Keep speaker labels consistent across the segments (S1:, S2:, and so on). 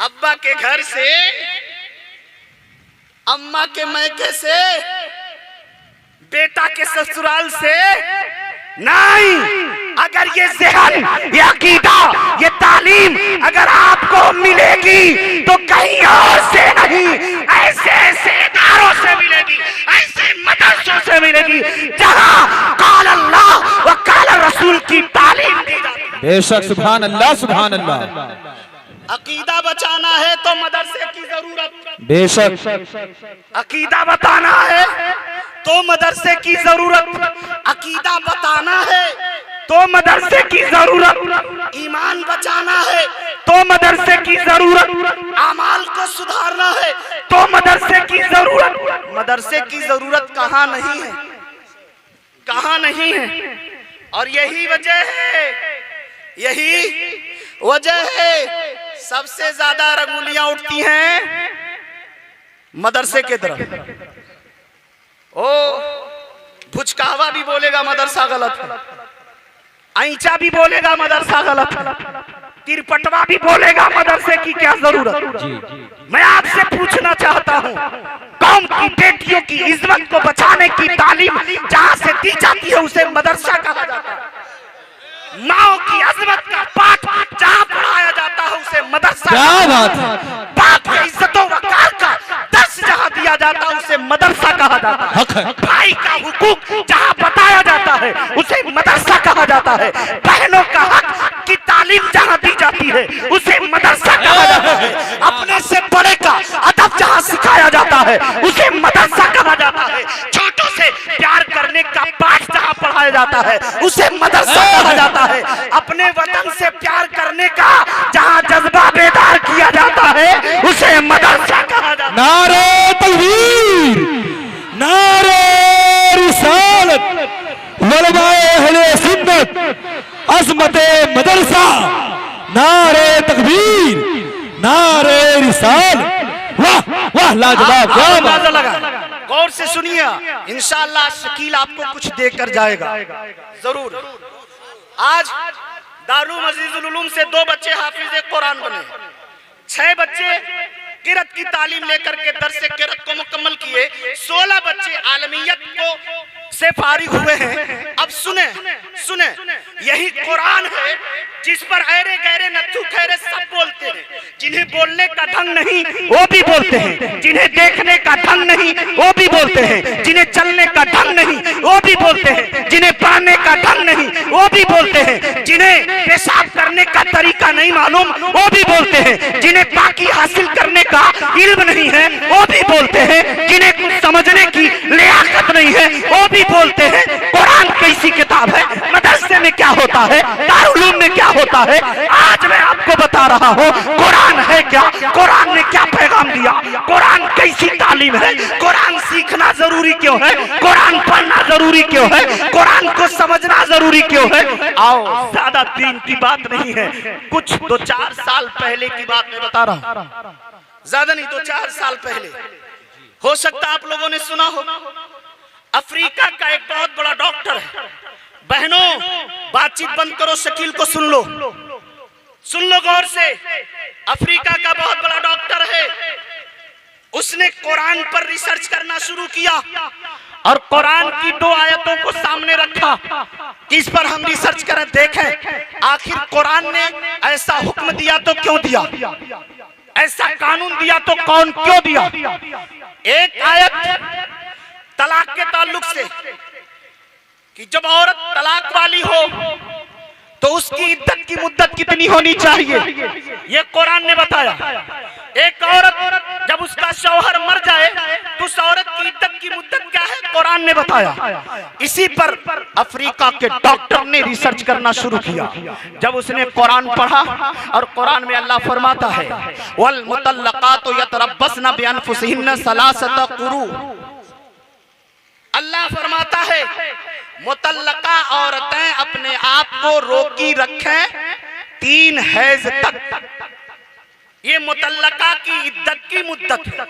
S1: अब्बा के घर से, अम्मा के मैके से, बेटा के ससुराल से नहीं। अगर ये ज़हन, ये अकीदा, ये तालीम अगर आपको मिलेगी तो कहीं और से नहीं, ऐसे ऐसे इदारों से मिलेगी, ऐसे मदरसों से मिलेगी जहां काल अल्लाह व काल रसूल की तालीम दी जाती है।
S2: बेशक, सुभान अल्लाह, सुभान अल्लाह।
S1: अकीदा बचाना है तो मदरसे की जरूरत,
S2: बेशक।
S1: अकीदा बताना है तो मदरसे की जरूरत, अकीदा बताना है तो मदरसे की जरूरत, ईमान बचाना है तो मदरसे की जरूरत, अमाल को सुधारना है तो मदरसे की जरूरत। मदरसे की जरूरत कहाँ नहीं है, कहाँ नहीं है। और यही वजह है, यही वजह है सबसे ज्यादा रंगुलियां उठती हैं मदरसे के तरफ। ओ भुचकावा भी बोलेगा मदरसा गलत है, ऐंचा भी बोलेगा मदरसा गलत है, तिरपटवा भी बोलेगा मदरसे की क्या जरूरत। मैं आपसे पूछना चाहता हूँ, कौम की बेटियों की इज्जत को बचाने की तालीम जहाँ से दी जाती है उसे मदरसा कहा जाता है। माओ की अजमत का पाठ जहाँ पढ़ाया जाता है उसे मदरसा।
S2: क्या बात है।
S1: बाप की इज्जतों वकार का दर्स जहाँ दिया जाता है उसे मदरसा कहा जाता है। भाई का हुकूक जहाँ बताया जाता है उसे मदरसा कहा जाता है। बहनों का हक की तालीम जहाँ दी जाती है उसे मदरसा कहा जाता है। अपने से बड़े का अदब जहाँ सिखाया जाता है उसे मदरसा कहा जाता है। छोटों से प्यार करने का पाठ जहाँ पढ़ाया जाता है उसे मदरसा कहा जाता है। अपने वतन से प्यार करने का जहाँ जज्बा बेदार किया जाता है उसे मदरसा कहा जाता है।
S2: नारे तकबीर, नारे रिसालत, उलमाए अहले सुन्नत, अज़मते मदरसा, नारे तकबीर, नारे रिसालत। वाह वाह, लाजवाब, क्या
S1: अंदाजा लगा। गौर से सुनिए, इंशाअल्लाह शकील आपको कुछ देकर जाएगा जरूर। आज दारुल मजीदुल उलूम से 2 बच्चे हाफिज़े कुरान बने, 6 बच्चे किरत की तालीम लेकर के दर्स किरत को मुकम्मल किए, 16 बच्चे आलमियत को से फारिग हुए हैं। अब सुने सुने, यही कुरान है जिस पर ऐरे गैरे नत्थु खैरे सब बोलते हैं। जिन्हें बोलने का ढंग नहीं वो भी बोलते हैं, जिन्हें देखने का ढंग नहीं वो भी बोलते हैं, जिन्हें चलने का ढंग नहीं वो भी बोलते हैं, जिन्हें पढ़ने का ढंग नहीं वो भी बोलते हैं, जिन्हें पेशाब करने का तरीका नहीं मालूम वो भी बोलते हैं, जिन्हें पाकी हासिल करने का इल्म नहीं है वो भी बोलते हैं, जिन्हें कुछ समझने की लियाकत नहीं है वो भी बोलते हैं। कुरान कैसी किताब है, मदरसे में क्या होता है, दारुल उलूम में क्या होता है, आज मैं आपको बता रहा हूँ कुरान है क्या, कुरान ने क्या पैगाम दिया, कुरान कैसी तालीम है, कुरान सीखना जरूरी क्यों है, कुरान पढ़ना जरूरी क्यों है, कुरान को समझना जरूरी क्यों है। आओ, ज्यादा दिन की बात नहीं है, कुछ 2-4 साल पहले की बात मैं बता रहा हूँ, ज्यादा नहीं 2-4 साल पहले। हो सकता आप लोगों ने सुना हो, अफ्रीका का एक बहुत बड़ा डॉक्टर है। बहनों, बातचीत बंद करो, शकील को सुन लो, सुन लो गौर से। अफ्रीका का बहुत बड़ा डॉक्टर है, उसने कुरान पर रिसर्च करना शुरू किया और कुरान की 2 आयतों को सामने रखा कि इस पर हम रिसर्च करें, देखें आखिर कुरान ने ऐसा हुक्म दिया तो क्यों दिया, ऐसा कानून दिया तो कौन क्यों दिया। एक आयत तलाक के ताल्लुक से कि जब औरत तलाक वाली हो तो उसकी इद्दत की मुद्दत कितनी होनी चाहिए, ये कुरान ने बताया। एक औरत जब उसका शौहर मर जाए तो उस औरत की इद्दत की मुद्दत क्या है, कुरान ने बताया। इसी पर अफ्रीका के डॉक्टर ने रिसर्च करना शुरू किया। जब उसने कुरान पढ़ा और कुरान में अल्लाह फरमाता है वल मुतल्लकातु यतरब्बस्न बिअनफुसिहिन्न सलासता कुरू, अल्लाह फरमाता है मुतल्लका औरतें अपने आप को रोकी रखें 3 हैज तक। ये मुतल्लका की इद्दत की मुद्दत है।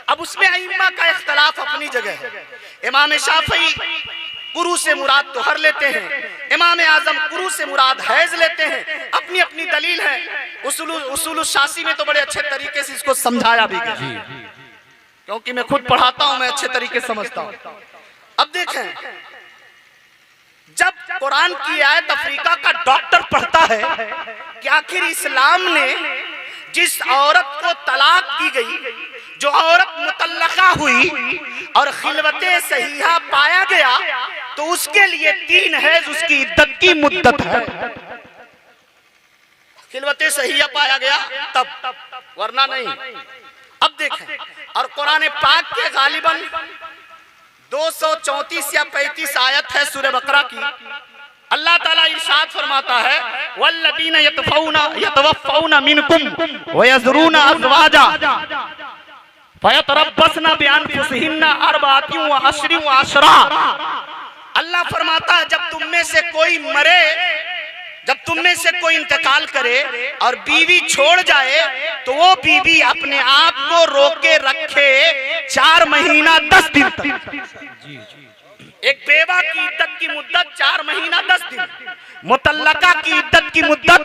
S1: अब उसमें अइम्मा का इख्तलाफ अपनी जगह है। इमाम शाफई कुरू से मुराद तोहर लेते हैं, इमाम आजम कुरू से मुराद हैज लेते हैं। अपनी अपनी दलील है। उसूल शासी में तो बड़े अच्छे तरीके से इसको समझाया भी गया, क्योंकि मैं खुद पढ़ाता हूं, मैं अच्छे तरीके से समझता हूं। अब देखें, जब कुरान की आयत अफ्रीका का डॉक्टर पढ़ता है कि आखिर इस्लाम ने जिस औरत को तलाक दी गई, जो औरत मुतल्लका हुई और खिलवते सहीहा पाया गया, तो उसके लिए 3 हैज उसकी इद्दत की मुद्दत है। खिलवते सहीहा पाया गया तब, वरना नहीं। अब देखें, और कुरान पाक के गालिबन 234 या 35 आयत है सूरह बकरा की। अल्लाह ताला इरशाद फरमाता है, वल्लदीना यतवफ़ौना मिनकुम वयज़रूना अज़वाजा फयतरब्बसना बिअनफुसिहिन्ना अर्बाअतिन व अशरिन व अशरा। अल्लाह फरमाता है, जब तुम में से कोई मरे, जब तुम में से कोई इंतकाल करे और बीवी छोड़ जाए, तो वो बीवी अपने आप को रोके रखे 4 महीना 10 दिन तक। एक बेवा की इद्दत की मुद्दत 4 महीना 10 दिन, मुतल्लका की इद्दत की मुद्दत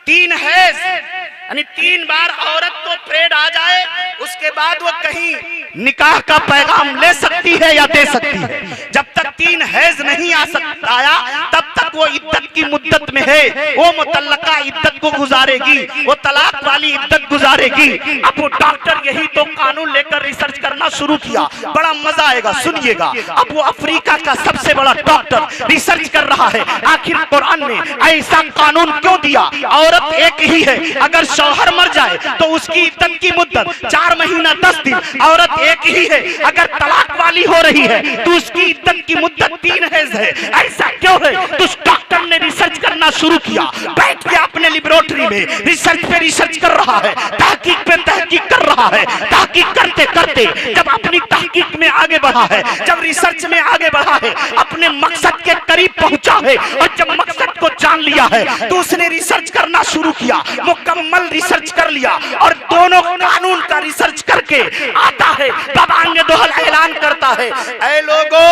S1: 3 हैज, यानी 3 बार औरत को पीरियड आ जाए, उसके बाद वो कहीं निकाह का पैगाम ले सकती है या दे सकती है। जब तक 3 हैज नहीं आया, तब तक वो इद्दत की मुद्दत में है, वो मुतल्लका इद्दत को गुजारेगी, वो तलाक वाली इद्दत गुजारेगी। अब वो डॉक्टर यही तो कानून लेकर रिसर्च करना शुरू किया, बड़ा मजा आएगा, सुनिएगा। अब वो अफ्रीका का सबसे बड़ा डॉक्टर रिसर्च कर रहा है, आखिर कुरान ने ऐसा कानून क्यों दिया। औरत एक ही है, अगर शौहर मर जाए तो उसकी इद्दत की मुद्दत 4 महीना 10 दिन। औरत एक ही है, अगर तलाक वाली हो रही है तो उसकी इद्दत की मुद्दत 3 हैज है। ऐसा क्यों है? तो उस डॉक्टर ने रिसर्च करना शुरू किया, बैठ के अपने लेबोरेटरी में रिसर्च पे रिसर्च कर रहा है, तहकीक पे तहकीक कर रहा है। तहकीक करते करते जब अपनी तहकीक में आगे बढ़ा है, जब रिसर्च में आगे बढ़ा है, अपने मकसद के करीब पहुंचा है, और जब मकसद को जान लिया है तो उसने रिसर्च करना शुरू किया, मुकम्मल रिसर्च कर लिया, और दोनों कानून का रिसर्च करके आता है, बबांगे दोहल ऐलान करता है, ऐ लोगों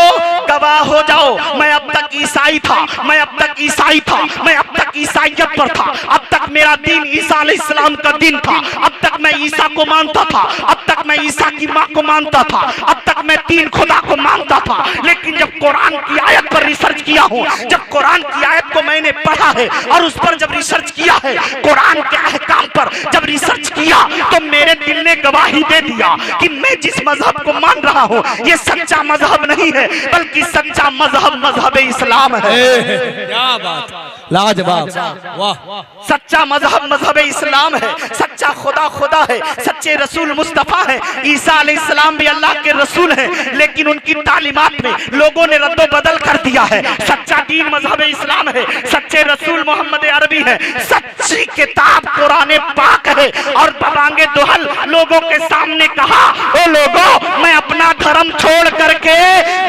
S1: गवाह हो जाओ, मैं अब तक ईसाई था, मैं अब तक ईसाई था, मैं अब तक ईसाइयत पर था, अब तक मेरा दीन ईसा अलैहिस्सलाम का दिन था, अब तक मैं ईसा को मानता था, अब तक मैं ईसा की माँ को मानता था, अब तक मैं 3 खुदा को मानता था। लेकिन जब कुरान की आयत पर रिसर्च किया हूँ, जब कुरान की आयत को मैंने पढ़ा है और उस पर जब रिसर्च किया है, कुरान के अहकाम पर जब रिसर्च किया, तो मेरे दिल ने गवाही दे दिया कि मैं जिस मजहब को मान रहा हूँ ये सच्चा मजहब नहीं है, बल्कि सच्चा मजहब मजहब इस्लाम है।
S2: क्या बात, लाजवाब, वाह।
S1: सच्चा मजहब मजहब इस्लाम है, सच्चा खुदा खुदा है, सच्चे रसूल मुस्तफा है। ईसा अलैहिस्सलाम भी अल्लाह के रसूल हैं, लेकिन उनकी तालीमात में लोगों ने रद्दो बदल कर दिया है। सच्चा दीन मजहब इस्लाम है, सच्चे रसूल मोहम्मद अरबी है, सच्ची किताब कुरान पाक है। और बबांगे दोहल लोगों के सामने कहा, ओ लोगों, मैं अपना धर्म छोड़ करके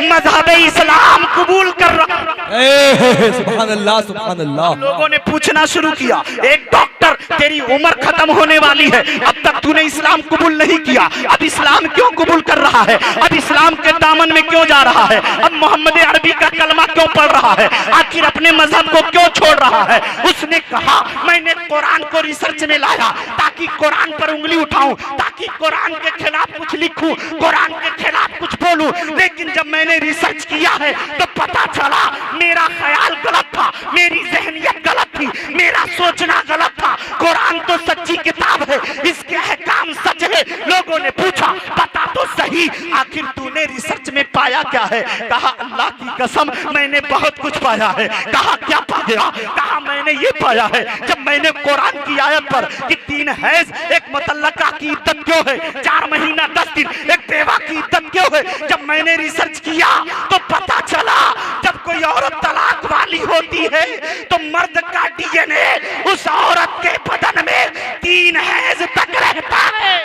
S1: मजहब इस्लाम कबूल कर रहा हूं।
S2: सुभान अल्लाह, सुभान अल्लाह।
S1: लोगों ने पूछना शुरू किया, एक डॉक्टर, तेरी उम्र खत्म होने वाली है, अब तक तूने इस्लाम कबूल नहीं किया, अब इस्लाम क्यों कबूल कर रहा है? अब इस्लाम के दामन में क्यों जा रहा है? अब मोहम्मद अरबी का कलमा क्यों पढ़ रहा है? आखिर अपने मजहब को क्यों छोड़ रहा है? उसने कहा, मैंने कुरान को रिसर्च में लाया ताकि कुरान पर उंगली उठाऊं, ताकि कुरान के खिलाफ कुछ लिखूं, कुरान के खिलाफ कुछ बोलूं। लेकिन जब मैंने रिसर्च किया है तो पता चला मेरा ख्याल गलत था, मेरी ज़हनियत गलत थी, मेरा सोचना गलत था। कुरान तो सच्ची किताब है, इसके अहकाम सच है। लोगों ने पूछा, बता तो सही, आखिर तूने रिसर्च में पाया क्या है? कहा, अल्लाह की कसम, मैंने बहुत कुछ पाया है। कहा, क्या पाया? कहा, मैंने ये पाया है, जब मैंने कुरान की आयत पर कि 3 हैज, एक मुतल्लका की इद्दत क्यों है 4 महीना 10 दिन, एक बेवा की इद्दत क्यों है, जब मैंने रिसर्च किया तो पता चला जब कोई औरत तलाक वाली होती है तो मर्द का डीएनए उस औरत के बदन में 3 हैज तक रहता है।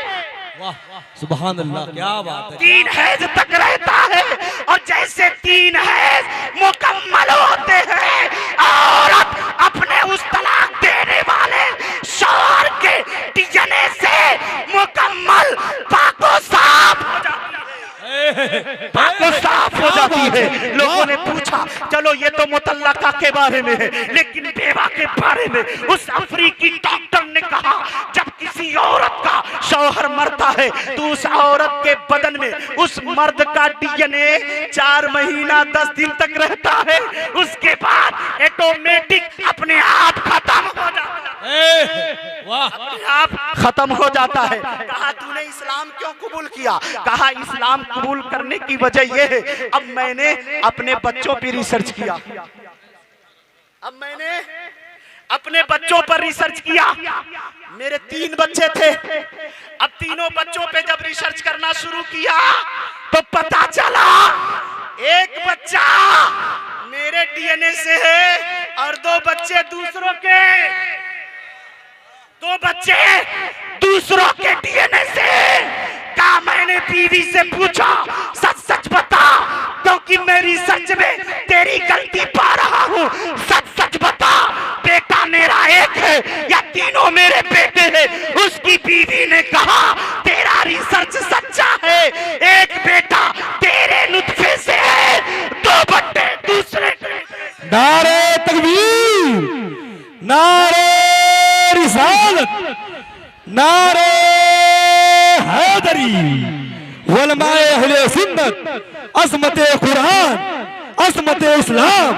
S2: वाह, सुभान अल्लाह, क्या बात है।
S1: 3 हैज तक रहता है, और जैसे 3 हैज मुकम्मल होते हैं, औरत अपने उस तलाक देने वाले शौहर के डीएनए से मुकम्मल पाको साफ हो जाती है। लोगों ने पूछा, चलो ये तो मुतल्लका के बारे में है, लेकिन बेवा के बारे में उस अफ्रीकी डॉक्टर ने कहा, जब किसी औरत का शौहर मरता है तो उस औरत के बदन में उस मर्द का डीएनए 4 महीना 10 दिन तक रहता है, उसके बाद ऑटोमेटिक अपने आप खत्म हो जाता है, अपने आप खत्म हो जाता है। कहा तूने इस्लाम क्यों कबूल किया? कहा इस्लाम कबूल करने की वजह यह है, अब मैंने अपने बच्चों पर रिसर्च किया, अब मैंने अपने बच्चों पर रिसर्च किया। मेरे 3 बच्चे थे, अब तीनों बच्चों पे जब रिसर्च करना शुरू किया तो पता चला एक बच्चा मेरे डीएनए से है और 2 बच्चे दूसरों के, 2 बच्चे दूसरों के डीएनए से। कहा मैंने बीवी से पूछा, सच सच बता, क्योंकि मैं रिसर्च में तेरी गलती पा रहा हूँ, सच सच बता बेटा मेरा एक है या तीनों मेरे बेटे हैं? उसकी बीवी ने कहा तेरा रिसर्च सच्चा है, एक बेटा तेरे नुत्फे से है, 2 बच्चे दूसरे।
S2: नारे तकबीर, नारे रिसालत, नारे हैदरी, उलमाए अहले सुन्नत, अज़मते कुरान, अज़मते इस्लाम,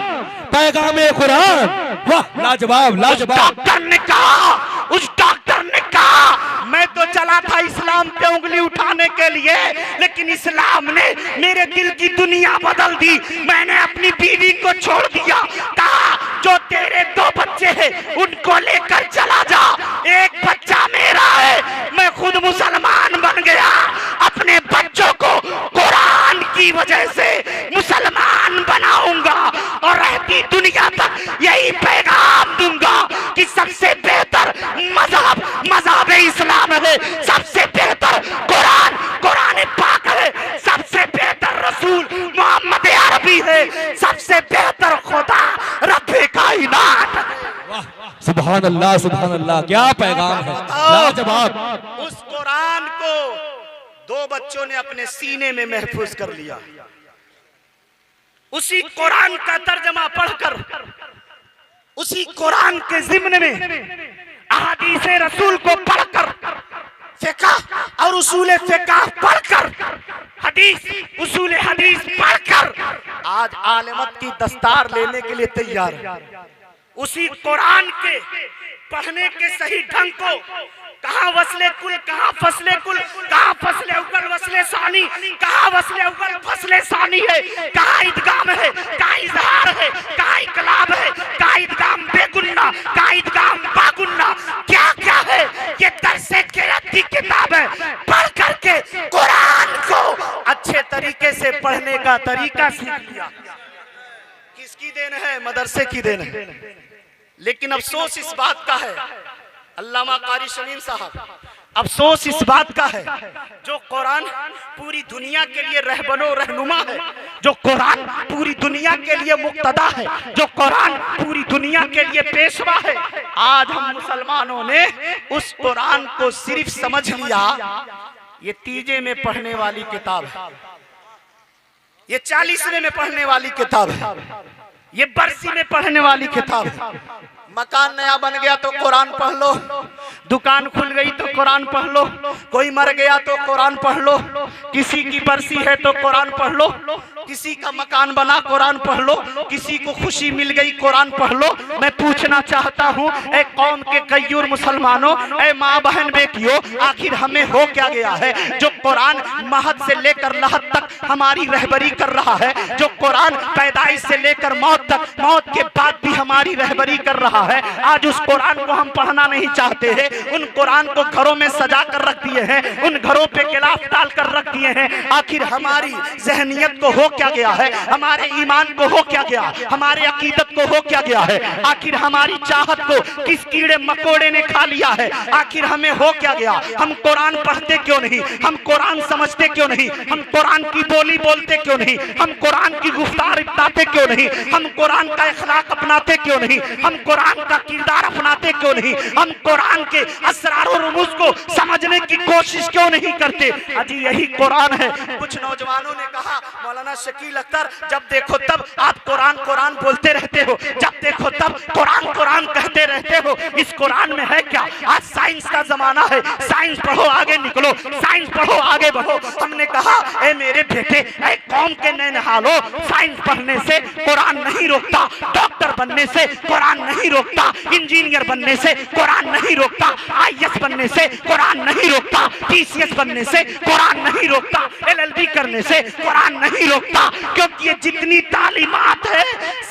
S2: पैगामे कुरान। वाह लाजवाब लाजवाब।
S1: डॉक्टर ने कहा, उस डॉक्टर ने कहा मैं तो चला था इस्लाम पे उंगली उठाने के लिए, लेकिन इस्लाम ने मेरे दिल की दुनिया बदल दी, मैंने अपनी बीवी को छोड़ दिया। कहा जो तेरे 2 बच्चे हैं उनको लेकर चला जा, एक बच्चा मेरा है, मैं खुद मुसलमान बन गया, अपने बच्चों को कुरान की वजह से मुसलमान बनाऊंगा और रहती दुनिया तक यही पैगाम दूंगा कि सबसे बेहतर मजहब मजहब इस्लाम है, सबसे बेहतर कुरान कुरान पाक है, सबसे बेहतर रसूल मोहम्मद अरबी है, सबसे बेहतर खुदा रब्बे कायनात।
S2: सुभान अल्लाह सुभान अल्लाह, क्या पैगाम है, लाजवाब।
S1: उस कुरान को 2 बच्चों ने अपने सीने में महफूज कर लिया, उसी कुरान का तर्जमा पढ़कर, उसी कुरान के ज़िम्न में अहादीस रसूल को पढ़कर, फिक़ह और उसूल फिक़ह पढ़कर, हदीस उसूल हदीस पढ़कर आज आलिमत की दस्तार लेने के लिए तैयार है। उसी कुरान के पढ़ने के सही ढंग को, कहाँ वसले कुल, कहाँ फसले कुल, कहाँ फसले अव्वल वसले सानी, कहाँ वसले अव्वल फसले सानी है, कहाँ इदगाम है, कहाँ इजहार है, कहाँ इकलाब है, कहाँ इदगाम बेगुन्ना, कहाँ इदगाम बागुन्ना, क्या क्या है ये दरसे क़िरात की किताब है। पढ़ करके कुरान को अच्छे तरीके से पढ़ने का तरीका सीख लिया। किसकी देन है? मदरसे की देन है। लेकिन अफसोस इस बात का है, अल्लामा कारी शमीम साहब, अफसोस इस बात का है जो कुरान पूरी दुनिया के लिए रहबरो रहनुमा है, जो कुरान पूरी दुनिया के लिए मुक्तदा है, जो कुरान पूरी दुनिया के लिए पेशवा है, आज हम मुसलमानों ने उस कुरान को सिर्फ समझ लिया ये 30 में पढ़ने वाली किताब है, ये 40वें में पढ़ने वाली किताब है, ये बरसी में पढ़ने वाली किताब है। मकान नया बन गया तो कुरान पढ़ लो, दुकान खुल गई तो कुरान पढ़ लो, कोई मर गया तो कुरान पढ़ लो, किसी की बरसी है तो कुरान पढ़ लो, किसी का मकान बना कुरान पढ़ लो, किसी को खुशी मिल गई कुरान पढ़ लो। मैं पूछना चाहता हूँ ए कौम के गय्यूर मुसलमानों, ए माँ बहन बेटियों, आखिर हमें हो क्या गया है जो कुरान महद से लेकर लहद तक हमारी रहबरी कर रहा है, जो कुरान पैदाइश से लेकर मौत तक, मौत के बाद भी हमारी रहबरी कर रहा है। आज उस कुरान को हम पढ़ना नहीं चाहते हैं, उन कुरान को घरों में सजा कर रख दिए हैं, उन घरों पे गिलाफ डाल कर रख दिए हैं। आखिर हमारी जहनियत को हो क्या गया है, हमारे ईमान को हो क्या गया, हमारे अकीदत को हो क्या गया है, आखिर हमारी चाहत को किस कीड़े मकोड़े ने खा लिया है, आखिर हमें हो क्या गया। हम कुरान पढ़ते क्यों नहीं, हम कुरान समझते क्यों नहीं, हम कुरान की बोली बोलते क्यों नहीं, हम कुरान की गुफ्तार अपनाते क्यों नहीं, हम कुरान का इखलाक अपनाते क्यों नहीं, हम कुरान का किरदार अपनाते क्यों नहीं, हम कुरान के असरार और रुमूज को समझने की कोशिश क्यों नहीं करते। अजी यही कुरान है। कुछ नौजवानों ने कहा मौलाना शकील अख्तर, जब देखो तब आप कुरान कुरान बोलते रहते हो, जब देखो तब कुरान कुरान कहते रहते हो। इस कुरान में है क्या? आज साइंस का जमाना है, साइंस पढ़ो, आगे निकलो, साइंस पढ़ो, आगे बढ़ो। हमने कहा ए मेरे बेटे, ए कौम के नैनहालो, साइंस पढ़ने से कुरान नहीं रोकता, डॉक्टर बनने से कुरान नहीं रोकता, इंजीनियर बनने से कुरान नहीं रोकता, IAS बनने से कुरान नहीं रोकता, TCS बनने से कुरान नहीं रोकता, LLB करने से कुरान नहीं रोकता, क्योंकि ये जितनी तालीमात है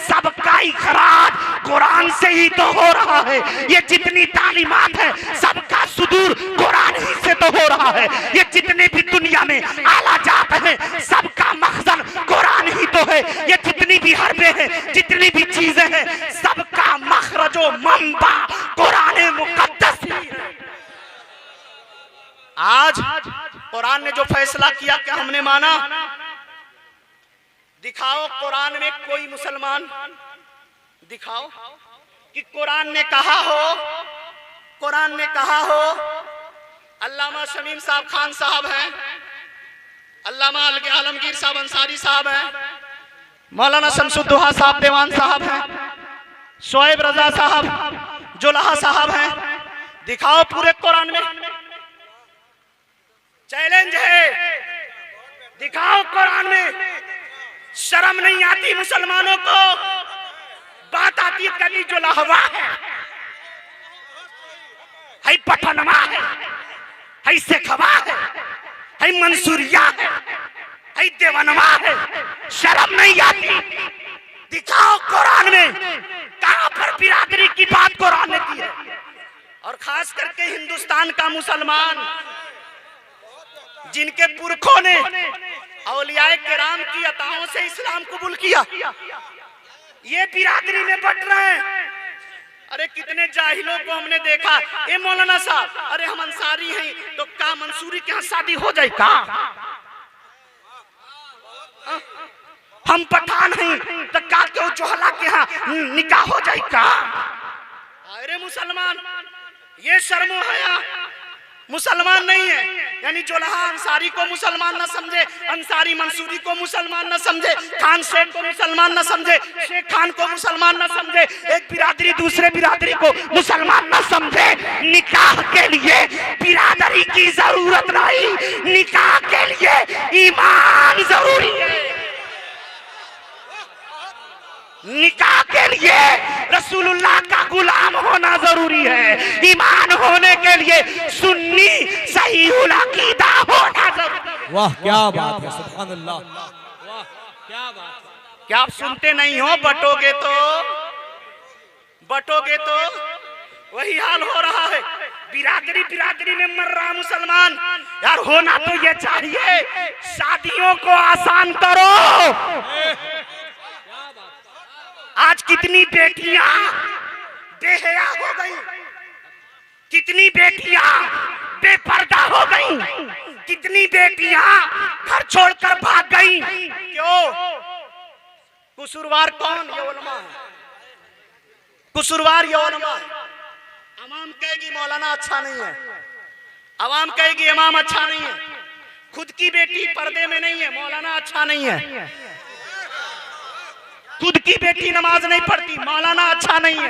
S1: सबका इखराज कुरान से ही तो हो रहा है। ये जितनी तालीमात है सबका सुदूर कुरान ही से तो हो रहा है। ये जितने भी दुनिया में आला जात है सबका मखजन कुरान ही तो है। ये जितनी भी हरबे हैं, जितनी भी चीजें हैं, सबका मखरजो मंबा कुरान मुकद्दस ही है। आज कुरान ने जो फैसला किया, क्या हमने माना? दिखाओ कुरान में कोई मुसलमान, दिखाओ कि कुरान ने कहा हो, कुरान ने कहा हो। अल्लामा शमीम साहब खान साहब हैं, अल्लामा आलमगीर साहब अंसारी साहब हैं, मौलाना शमसुद्दोहा साहब देवान साहब हैं, शोएब रजा साहब जुलाहा साहब हैं। दिखाओ पूरे कुरान में, चैलेंज है, दिखाओ कुरान में। शर्म नहीं आती मुसलमानों को? बात आती है कभी जो लहवा है पठनमा है सेखवा है मंसूरिया है देवनवा है। शर्म नहीं आती? दिखाओ कुरान में कहां पर बिरादरी की बात कुरान ने की है। और खास करके हिंदुस्तान का मुसलमान, जिनके पुरखों ने औलियाए किराम की अताओं से इस्लाम कबूल किया, ये बिरादरी में बट रहे हैं। अरे कितने जाहिलों को हमने देखा, ए मौलाना साहब, अरे हम अंसारी हैं तो क्या मंसूरी के यहाँ शादी हो जाए का? हम पठान हैं तो क्या क्यों जोहला के यहाँ निकाह हो जाए का? अरे मुसलमान, ये शर्मो हया मुसलमान नहीं है। यानी जोलहा अंसारी को मुसलमान न समझे, अंसारी मंसूरी को मुसलमान न समझे, खान शेख को मुसलमान न समझे, शेख खान को मुसलमान न समझे, एक बिरादरी दूसरे बिरादरी को मुसलमान न समझे। निकाह के लिए बिरादरी की जरूरत नहीं, निकाह के लिए ईमान जरूरी है। निकाह के लिए रसूलुल्लाह का गुलाम होना जरूरी है। ईमान होने के लिए सुन्नी सहीहुल अकीदा होना जरूरी है।
S2: वाह क्या बात है, सुभान अल्लाह, वाह क्या बात है।
S1: क्या आप सुनते नहीं हो? बटोगे तो वही हाल हो रहा है। बिरादरी बिरादरी में मर रहा मुसलमान। यार होना तो ये चाहिए, शादियों को आसान करो। आज कितनी बेटियां बेहया हो गई, कितनी बेटियां बेपर्दा हो गई, कितनी बेटियां घर छोड़कर भाग गई। क्यों? कसूरवार कौन? ये उलमा है, कसूरवार ये उलमा है। अवाम कहेगी मौलाना अच्छा नहीं है, अवाम कहेगी इमाम अच्छा नहीं है, खुद की बेटी पर्दे में नहीं है, मौलाना अच्छा नहीं है, खुद की बेटी नमाज नहीं पढ़ती, मौलाना अच्छा नहीं है,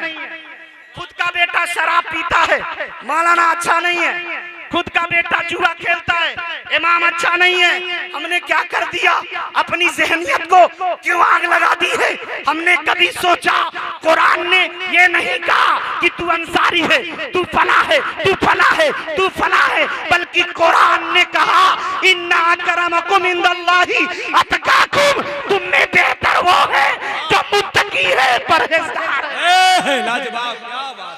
S1: खुद का बेटा शराब पीता है, मौलाना अच्छा नहीं है, खुद का बेटा जुआ खेलता है, इमाम अच्छा नहीं है। हमने क्या कर दिया? अपनी जहनियत को क्यों आग लगा दी है? हमने कभी सोचा? कुरान ने ये नहीं कहा कि तू अंसारी है, तू फला है, तू फला है, तू फला है, बल्कि कुरान ने कहा इन्ना अकरमकुम इंदल्लाहि अतकाकुम, तुम में बेहतर वो है जो मुत्तकी है, परहेजगार है।
S2: लाजवाब, क्या बात,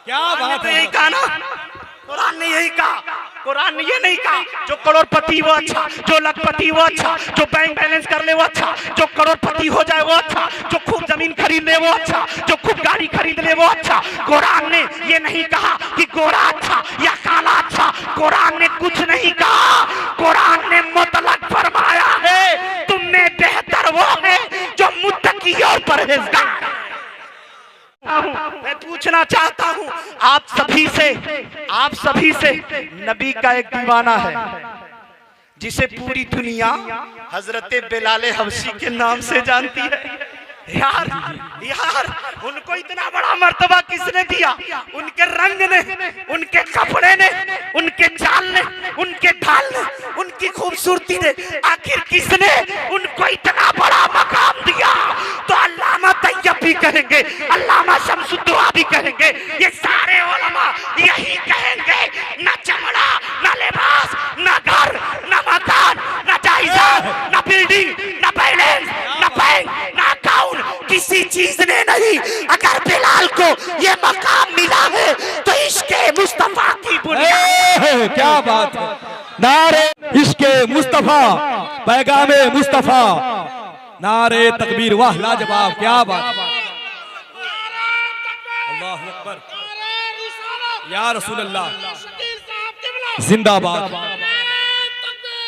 S2: क्या बात है।
S1: यही कहा ना, कुरान ने यही कहा। कुरान ने ये नहीं कहा जो करोड़पति वो अच्छा, जो लखपति वो अच्छा, जो बैंक बैलेंस कर ले वो अच्छा, जो करोड़पति हो जाए वो अच्छा, जो खूब जमीन खरीद ले वो अच्छा, जो खूब गाड़ी खरीद ले वो अच्छा। कुरान ने ये नहीं कहा कि गोरा अच्छा या काला अच्छा, कुरान ने कुछ नहीं कहा। कुरान ने मुतलक फरमाया है तुम में बेहतर वो है जो मुत्तकी और परहेजगार। मैं पूछना चाहता हूं आप सभी से नबी का एक दीवाना है, जिसे पूरी दुनिया हजरत बिलाल हबशी के नाम से जानती है। यार यार उनको इतना बड़ा मर्तबा किसने दिया? उनके रंग ने, उनके कपड़े ने, उनके चाल ने, उनके ढाल ने, उनकी खूबसूरती ने, आखिर किसने उनको इतना बड़ा मकाम दिया? तो अल्लामा तैयब भी कहेंगे, अल्लामा शमसुद्दौला भी कहेंगे, ये सारे उलमा यही कहेंगे, न चमड़ा, न लिबास, न घर, न मकान, न जायदाद, न बिल्डिंग, न बैलेंस, न बैंक, न अकाउंट, किसी चीज ने नहीं। अगर बिलाल को ये मकाम मिला है तो इश्के मुस्तफा की बुनियाद।
S2: क्या बात है, नारे इश्के मुस्तफा, पैगामे मुस्तफा, नारे तकबीर, वाह लाजवाब, क्या बात। अल्लाह अकबर, या रसूल अल्लाह जिंदाबाद,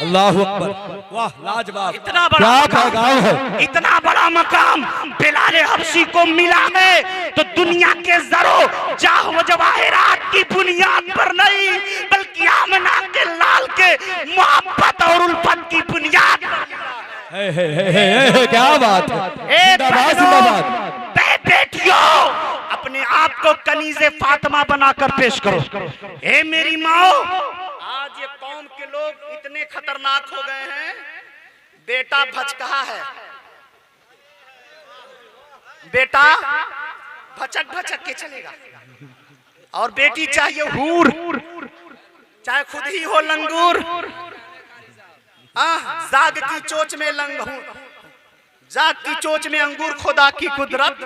S2: अल्लाह अकबर, वाह लाजवाब,
S1: इतना बड़ा
S2: पैगाम है,
S1: इतना बड़ा मकाम बिलाल हबशी को मिला है तो दुनिया के जरो जाह व जवाहिरात की बुनियाद पर नहीं, बल्कि आमना के लाल के मोहब्बत और उल्फत की बुनियाद पर।
S2: क्या बात है, जिंदाबाद जिंदाबाद।
S1: बेटियों, अपने आप को कनीज़े फातिमा बनाकर पेश करो। ए मेरी माओ, आज ये कौम के लोग इतने खतरनाक हो गए हैं। बेटा भचकहा है, बेटा भचक भचक के चलेगा, और बेटी चाहिए हूर, चाहे खुद ही हो लंगूर। जाग की चोच में जाग की चोच में अंगूर खुदा की कुदरत,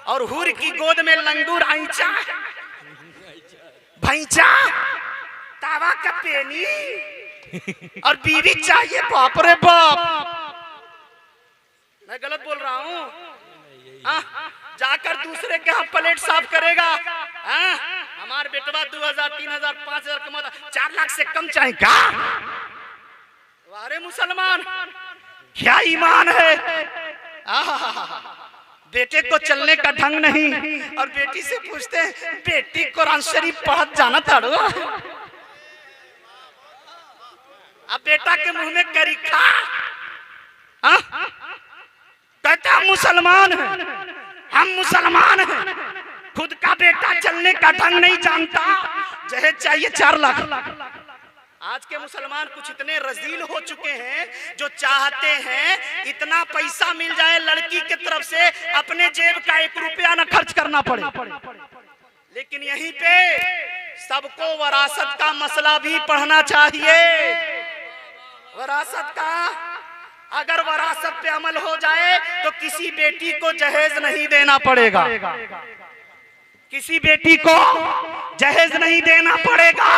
S1: और हूर की गोद में लंगूर आइचा भैंचा तावा का पेनी, और बीवी चाहिए बाप रे बाप। मैं गलत बोल रहा हूँ? जाकर दूसरे के यहाँ प्लेट साफ करेगा। हमारे बेटवा 2000, 3000, 5000 कमाता, 4 लाख से कम चाहेगा? वारे मुसलमान, क्या ईमान है। बेटे को चलने का ढंग नहीं, और बेटी से पूछते हैं बेटी कुरान शरीफ पढ़ जाना था। अब बेटा के मुंह में करीखा, कहता हम मुसलमान हैं, हम मुसलमान हैं, खुद का बेटा चलने का ढंग नहीं जानता, जहेज चाहिए 4 लाख। आज के मुसलमान कुछ इतने रजील हो चुके हैं जो चाहते हैं इतना पैसा मिल जाए लड़की की तरफ से, अपने जेब का 1 रुपया न खर्च करना पड़े। लेकिन यहीं पे सबको वरासत का मसला भी पढ़ना चाहिए। वरासत का, अगर वरासत पे अमल हो जाए तो किसी बेटी को जहेज नहीं देना पड़ेगा, किसी बेटी को जहेज नहीं देना पड़ेगा,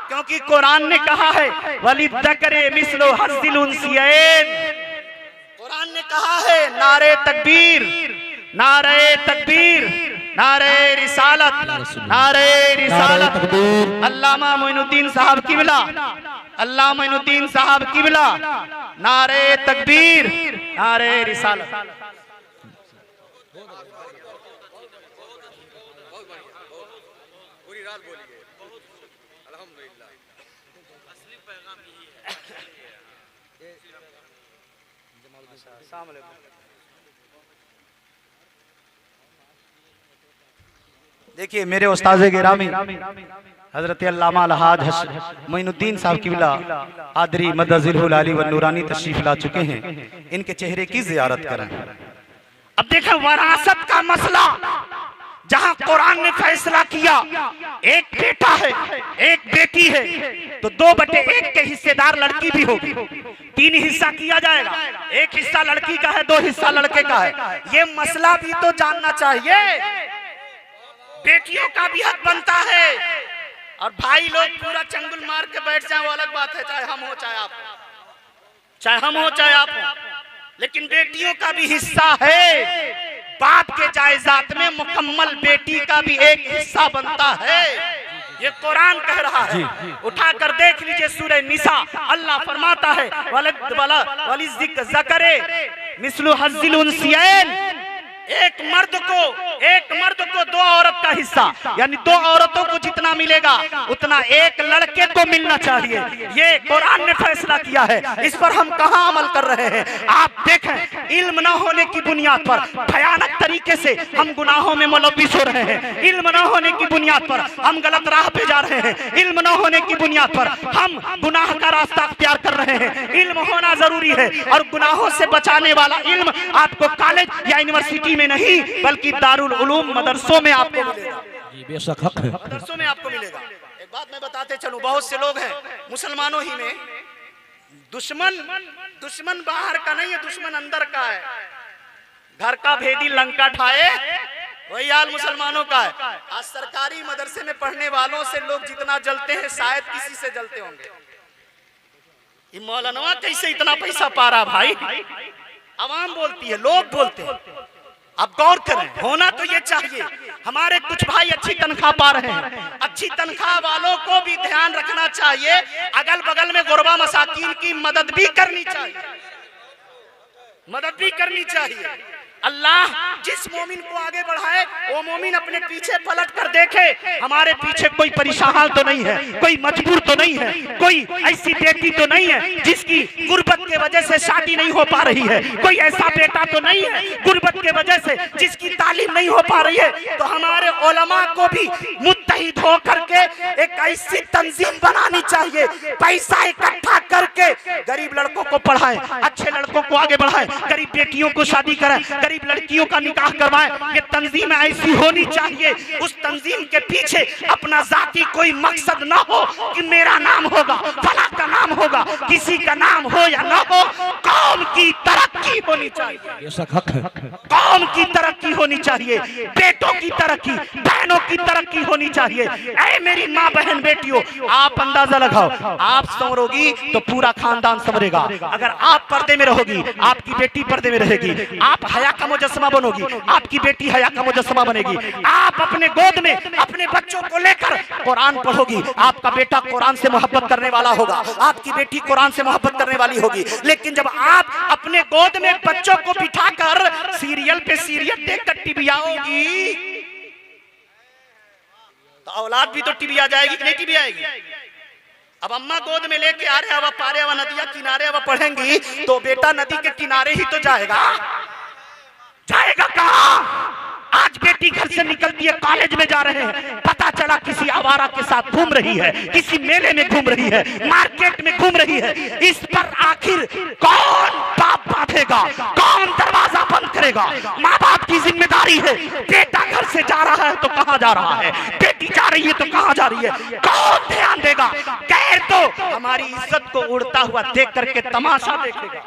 S1: क्योंकि कुरान ने कहा है वलिद्दकरे मिस्लु हज़्ज़िल उन्सियैन। कुरान ने कहा है नारे तकबीर, नारे तकबीर, नारे रिसालत, नारे रिसालत। अल्लामा मोइनुद्दीन साहब किबला, अल्लामा मोइनुद्दीन साहब किबला, नारे तकबीर, नारे रिसालत। देखिए मेरे उस्ताज़े गिरामी हजरत अल्लामा अलहाज मोइनुद्दीन साहब किबला आदरी मदजिल आली व नूरानी तशरीफ ला चुके हैं, इनके चेहरे की जियारत करें। अब देखें वरासत का मसला, जहां कुरान ने फैसला किया एक बेटा है एक बेटी है तो 2/1 के हिस्सेदार लड़की भी होगी, 3 हिस्सा किया जाएगा, 1 हिस्सा लड़की का है, 2 हिस्सा लड़के का है। ये मसला भी तो जानना चाहिए। बेटियों का भी हक बनता है, और भाई लोग पूरा चंगुल मार के बैठ जाए वो अलग बात है, चाहे हम हो चाहे आप, चाहे हम हो चाहे आप हो, लेकिन बेटियों का भी हिस्सा है। बाप के जायदाद में मुकम्मल बेटी का भी एक हिस्सा बनता है, ये कुरान कह रहा है। उठाकर देख लीजिए सूरह निसा, अल्लाह फरमाता है वलिज़्ज़करे मिस्लु हज़्ज़िल उन्सियैन। एक मर्द को एक मर्द को 2 औरत का हिस्सा, यानी 2 औरतों को जितना मिलेगा उतना एक लड़के को मिलना चाहिए। ये कुरान ने फैसला किया है, इस पर हम कहां अमल कर रहे हैं? आप देखें, इल्म ना होने की बुनियाद पर भयानक तरीके से हम गुनाहों में मुलव्विस हो रहे हैं। इल्म ना होने की बुनियाद पर हम गलत राह पे जा रहे हैं। इल्म ना होने की बुनियाद पर हम गुनाह का रास्ता अख्तियार कर रहे हैं। इल्म होना जरूरी है, और गुनाहों से बचाने वाला इल्म आपको कॉलेज या यूनिवर्सिटी में नहीं बल्कि दारुल उलूम मदरसों में आपको मिलेगा।
S2: जी बेशक हक है।
S1: मदरसों में आपको मिलेगा। एक बात मैं बताते चलूं, बहुत से लोग हैं मुसलमानों ही में, दुश्मन बाहर का नहीं है, दुश्मन अंदर का है। घर का भेदी लंका ठाए, वही हाल मुसलमानों का है। आज सरकारी मदरसे में पढ़ने वालों से लोग जितना जलते हैं शायद किसी से जलते होंगे। ये मौलाना कैसे इतना पैसा पा रहा भाई? आवाम बोलती है, लोग बोलते हैं। अब गौर करें, होना तो ये चाहिए। हमारे कुछ भाई अच्छी तनख्वाह पा रहे हैं, अच्छी तनख्वाह वालों को भी ध्यान रखना चाहिए, अगल बगल में गुरबा मसाकीन की मदद भी करनी चाहिए, मदद भी करनी चाहिए। अल्लाह जिस मोमिन को आगे बढ़ाए वो मोमिन अपने पीछे पलट कर देखे, हमारे पीछे कोई परेशान तो नहीं है, कोई मजबूर तो नहीं है, कोई ऐसी बेटी तो नहीं है जिसकी गुर्बत के वजह से शादी नहीं हो पा रही है, कोई ऐसा बेटा तो नहीं है गुर्बत के वजह से जिसकी तालीम नहीं हो पा रही है। तो हमारे उलमा को भी मुत्तहिद हो करके एक ऐसी तंजीम बनानी चाहिए, पैसा इकट्ठा करके गरीब लड़कों को पढ़ाएं, अच्छे लड़कों को आगे बढ़ाएं, गरीब बेटियों को शादी कराएं, गरीब लड़कियों का निकाह करवाएं। ये तंजीम ऐसी होनी चाहिए, उस तंजीम के पीछे अपना जाती कोई मकसद ना हो कि मेरा नाम होगा, फला का नाम होगा, किसी का नाम हो या ना हो, कौम की तरक्की होनी चाहिए।
S2: बेशक हक है।
S1: कौम की तरक्की होनी चाहिए, बेटों की तरक्की, बहनों की तरक्की होनी चाहिए। ऐ मेरी माँ बहन बेटियों, आप अंदाजा लगाओ, आप संवरोगी तो पूरा खानदान संवरेगा। अगर आप पर्दे में रहोगी, आपकी बेटी पर्दे में रहेगी, आप हया का मुजस्समा बनोगी, आपकी बेटी हया का मुजस्समा बनेगी। आप अपने गोद में अपने बच्चों को लेकर कुरान पढ़ोगी, आपका बेटा कुरान से मोहब्बत करने वाला होगा, आपकी बेटी कुरान से मोहब्बत करने वाली होगी। लेकिन जब आप अपने गोद में बच्चों को बिठाकर सीरियल पे सीरियल देखकर टिबियाओगी तो औलाद भी तो टिबिया जाएगी कि नहीं टिबिया आएगी? अब अम्मा गोद में लेके आ रहे हवा पारे हवा नदिया किनारे हवा पढ़ेंगी तो बेटा नदी के किनारे ही तो जाएगा कहाँ? आज बेटी घर से निकलती है, कॉलेज में जा रहे हैं, पता चला किसी आवारा के साथ घूम रही है, किसी मेले में घूम रही है, मार्केट में घूम रही है। इस पर आखिर कौन बाप बांधेगा, कौन दरवाजा बंद करेगा? माँ बाप की जिम्मेदारी है। बेटा घर से जा रहा है तो कहाँ जा रहा है, बेटी जा रही है तो कहाँ जा रही है, कौन ध्यान देगा? गैर तो हमारी इज्जत को उड़ता हुआ देख करके तमाशा देखेगा,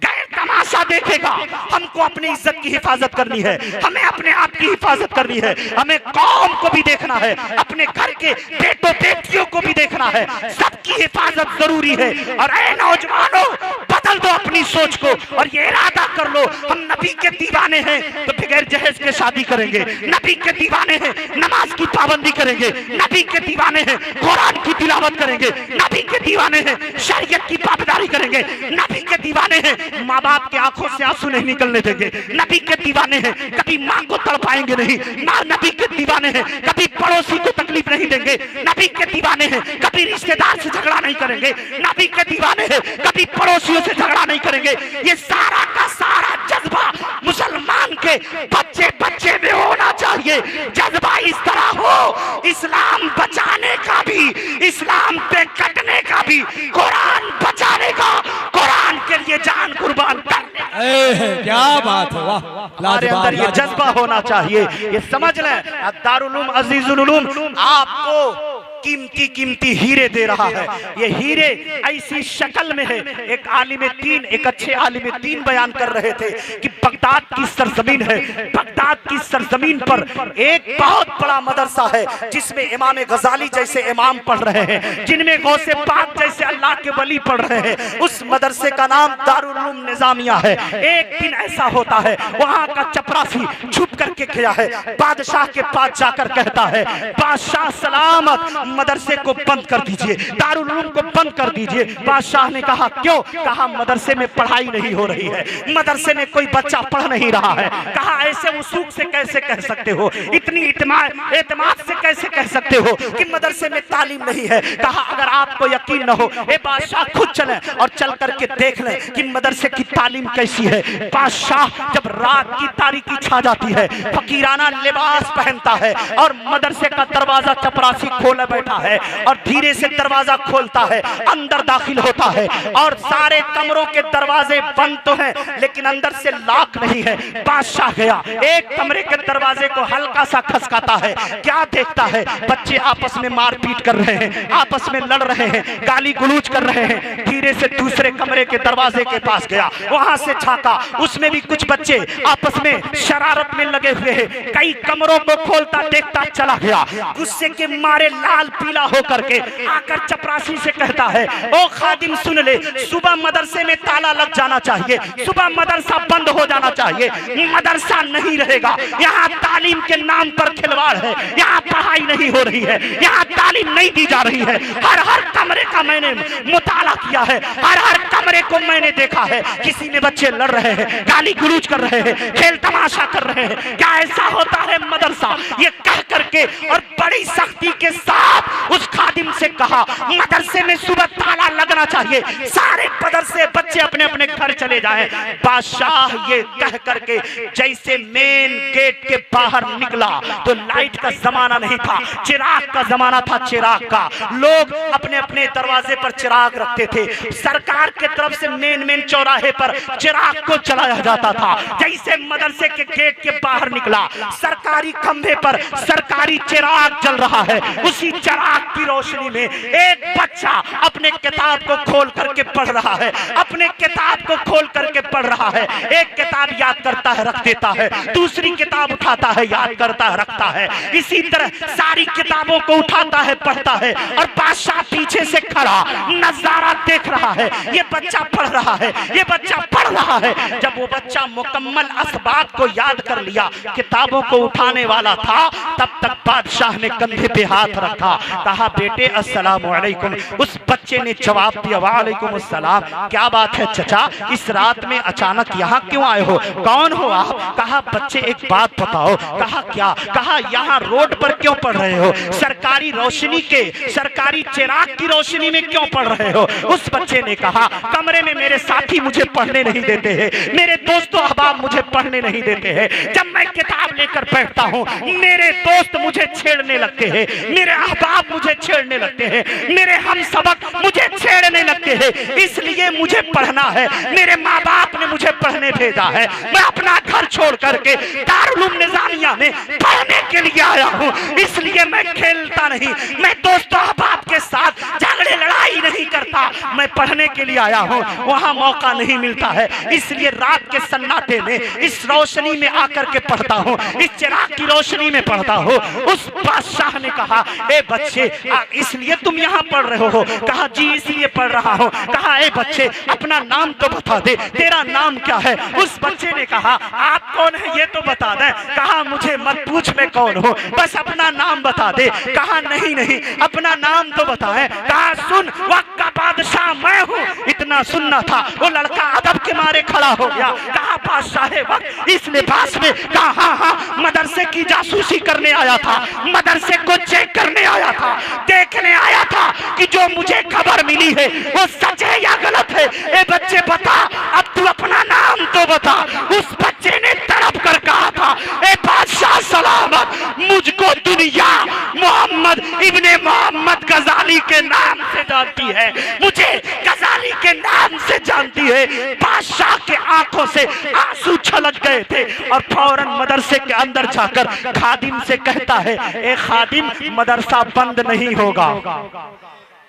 S1: गैर तमाशा देखेगा। हमको अपनी इज्जत की हिफाजत करनी है, हमें अपने आप की हिफाजत करनी है, हमें कौम को भी देखना है, अपने घर के बेटों बेटियों को भी देखना है, सबकी हिफाजत जरूरी है। और ऐ नौजवानों, बदल दो अपनी सोच को और ये इरादा कर लो, हम नबी के दीवाने हैं तो बगैर जहेज के शादी करेंगे, नबी के दीवाने हैं नमाज की पाबंदी करेंगे, नबी के दीवाने हैं कुरान की तिलावत करेंगे, नबी के दीवाने हैं शरीयत की पाबंदी करेंगे, नबी के दीवाने हैं माँ बाप के आंखों से आंसू नहीं निकलने देंगे, नबी के दीवाने हैं कभी माँ को तड़पाएंगे नहीं, नबी के दीवाने हैं कभी पड़ोसी को तकलीफ नहीं देंगे, नबी के दीवाने हैं कभी रिश्तेदार से झगड़ा नहीं करेंगे, नबी के दीवाने हैं कभी पड़ोसियों से झगड़ा नहीं करेंगे। ये सारा का सारा जज्बा मुसलमान के बच्चे बच्चे में होना चाहिए। जज्बा इस तरह हो, इस्लाम बचाने का भी, इस्लाम पे कटने का भी, कुरान बचाने का, कुरान के लिए जान कुर्बान करने।
S2: क्या बात है, वाह,
S1: हमारे अंदर ये जज्बा होना चाहिए। ये समझ लें, दारुल उलूम अजीजुल उलूम आपको कीमती कीमती हीरे दे रहा है। ये हीरे ऐसी शक्ल में है। एक आलिम दीन, एक अच्छे आलिम दीन बयान कर रहे थे कि बगदाद की सरजमीन है, बगदाद की सरजमीन पर एक बहुत बड़ा मदरसा है जिसमें इमाम गजाली जैसे इमाम पढ़ रहे हैं, जिनमें गौसे पाक जैसे अल्लाह के वली पढ़ रहे हैं। उस मदरसे का नाम दारुल उलूम निजामिया है। एक दिन ऐसा होता है, वहां का चपरासी छुप करके गया है, बादशाह के पास जाकर कहता है, बादशाह सलामत, मदरसे को बंद कर दीजिए, दारुल उलूम को बंद कर दीजिए। बादशाह ने कहा क्यों? कहा मदरसे में पढ़ाई नहीं हो रही है, मदरसे में कोई बच्चा पढ़ नहीं रहा है। कहा ऐसे उसूक से कैसे कह सकते हो, इतनी एतमाद से कैसे कह सकते हो कि मदरसे में तालीम नहीं है? कहा अगर आपको यकीन न हो, ए बादशाह खुद चलें और चल करके देख लें कि मदरसे की तालीम कैसी है। बादशाह जब रात की तारीकी छा जाती है, फकीराना लिबास पहनता है और मदरसे का दरवाजा चपरासी खोले बैठा है और धीरे से दरवाजा खोलता है, अंदर दाखिल होता है और सारे कमरों के दरवाजे बंद तो हैं लेकिन अंदर से लॉक नहीं है। बादशाह गया, एक कमरे के दरवाजे को हल्का सा खसकाता है, क्या देखता है? बच्चे आपस में मारपीट कर रहे हैं, आपस में लड़ रहे हैं, गाली गलौज कर रहे हैं। धीरे से दूसरे कमरे के दरवाजे के पास गया, वहां से झांका, उसमें भी कुछ बच्चे आपस में शरारत में लगे हुए हैं। कई कमरों को खोलता देखता चला गया, गुस्से के मारे लाल पीला होकर के आकर चपरासी से कहता है, ओ खादिम सुन ले, सुबह मदरसे में ताला लग जाना चाहिए, सुबह मदरसा बंद हो जाना चाहिए, मदरसा नहीं रहेगा। यहाँ तालीम के नाम पर खिलवाड़ है, यहाँ पढ़ाई नहीं हो रही है, यहाँ तालीम नहीं दी जा रही है। हर कमरे का मैंने मुताला किया है, हर कमरे को मैंने देखा है, किसी में बच्चे लड़ रहे हैं, गाली गलौज कर रहे हैं, खेल तमाशा कर रहे हैं। क्या ऐसा होता है मदरसा? ये कह करके और बड़ी सख्ती के साथ उस खादिम से कहा, मदरसे में सुबह ताला लगना चाहिए, सारे मदरसे बच्चे अपने अपने घर चले जाएं। बादशाह ये कह करके जैसे मेन गेट के बाहर निकला तो लाइट का जमाना नहीं था, चिराग का जमाना था। चिराग का लोग अपने अपने दरवाजे पर चिराग रखते थे, सरकार के तरफ से मेन चौराहे पर चिराग को जलाया जाता था। जैसे मदरसे के गेट के बाहर निकला, सरकारी खंभे पर सरकारी चिराग जल रहा है। उसी चिराग की रोशनी में एक बच्चा अपने किताब को खोल करके पढ़ रहा है, अपने किताब को खोल करके पढ़ रहा है। एक किताब याद करता है, रख देता है, दूसरी किताब उठाता है, याद करता है, रखता है। इसी तरह सारी किताबों को उठाता है, पढ़ता है और बादशाह पीछे से खड़ा नजारा देख रहा है। ये बच्चा पढ़ रहा है, ये बच्चा पढ़ रहा है। जब वो बच्चा मुकम्मल असबाब को याद कर लिया, किताबों को उठाने वाला था, तब तक बादशाह ने कंधे पे हाथ रखा, कहा बेटे अस्सलाम वालेकुम। उस बच्चे ने जवाब दिया वालेकुम अस्सलाम। क्या बात है चचा, इस रात में अचानक यहाँ क्यों आए हो, कौन हो आप? कहा बच्चे एक बात बताओ। कहा क्या? कहा यहाँ रोड पर क्यों पढ़ रहे हो, सरकारी रोशनी के, सरकारी चिराग की रोशनी में क्यों पढ़ रहे हो? उस बच्चे ने कहा कमरे में मेरे साथी मुझे पढ़ने नहीं देते हैं, मेरे दोस्तों अहबाब मुझे पढ़ने नहीं देते हैं। जब मैं किताब लेकर बैठता हूँ मेरे दोस्त मुझे छेड़ने लगते हैं, मेरे अहबाब मुझे छेड़ने लगते हैं, मेरे हम सबक मुझे छेड़ने लगते हैं, इसलिए मुझे पढ़ना है। मेरे माँ बाप ने मुझे पढ़ने भेजा है, मैं अपना घर छोड़ करके दारुल उलूम निजामिया में पढ़ने के लिए आया हूँ, इसलिए मैं खेलता नहीं, मैं दोस्तों अहबाब के साथ झगड़े लड़ाई नहीं करता, मैं पढ़ने के लिए आया हूँ। वहाँ मौका नहीं मिलता है, इसलिए रात के सन्नाटे में इस रोशनी में आकर के पढ़ता हूँ, इस चिराग की रोशनी में पढ़ता हूँ। उस बादशाह ने कहा ए बच्चे इसलिए तुम यहाँ पढ़ रहे हो? कहा जी इसलिए पढ़ रहा हूँ। कहा ए बच्चे अपना नाम तो बता दे, तेरा नाम क्या है? उस बच्चे ने कहा आप कौन है ये तो बता दे। कहा मुझे मत पूछ मैं कौन हूँ, बस अपना नाम बता दे। कहा नहीं अपना नाम तो बताए। कहा सुन वक्त का बादशाह मैं हूँ। इतना सुनना था, वो लड़का अदब के मारे खड़ा हो गया। कहा बादशाह वक्त इस लिबास में? कहा हाँ मदरसे की जासूसी करने आया था, मदरसे को चेक करने आया था, देखने आया था कि जो मुझे खबर मिली है वो सच है या गलत है। ए बच्चे बता, अब तू अपना नाम तो बता। उस बच्चे ने तड़प कर कहा था ए बादशाह सलामत, मुझको दुनिया मोहम्मद इब्ने मोहम्मद गजाली के नाम से जानती है, मुझे गजाली के नाम से जानती है। बादशाह के आंखों से आंसू छलक गए थे और फौरन मदरसे के अंदर जाकर खादिम से कहता है ए खादिम मदरसा बंद नहीं होगा,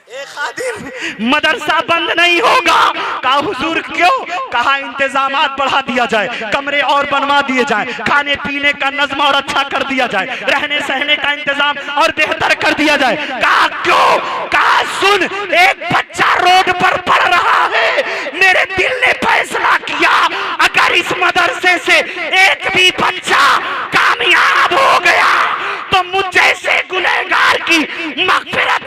S1: ए खादिम मदरसा बंद नहीं होगा। कहा हुजूर क्यों? कहा इंतजामात बढ़ा दिया जाए, कमरे और बनवा दिए जाए, खाने पीने का नज़्म और अच्छा कर दिया जाए, रहने सहने का इंतजाम और बेहतर कर दिया जाए। कहा क्यों? कहा सुन एक बच्चा रोड पर पढ़ रहा है, मेरे दिल ने फैसला किया अगर इस मदरसे से एक भी बच्चा कामयाब हो गया तो मुझ जैसे गुनहगार की मग़फ़िरत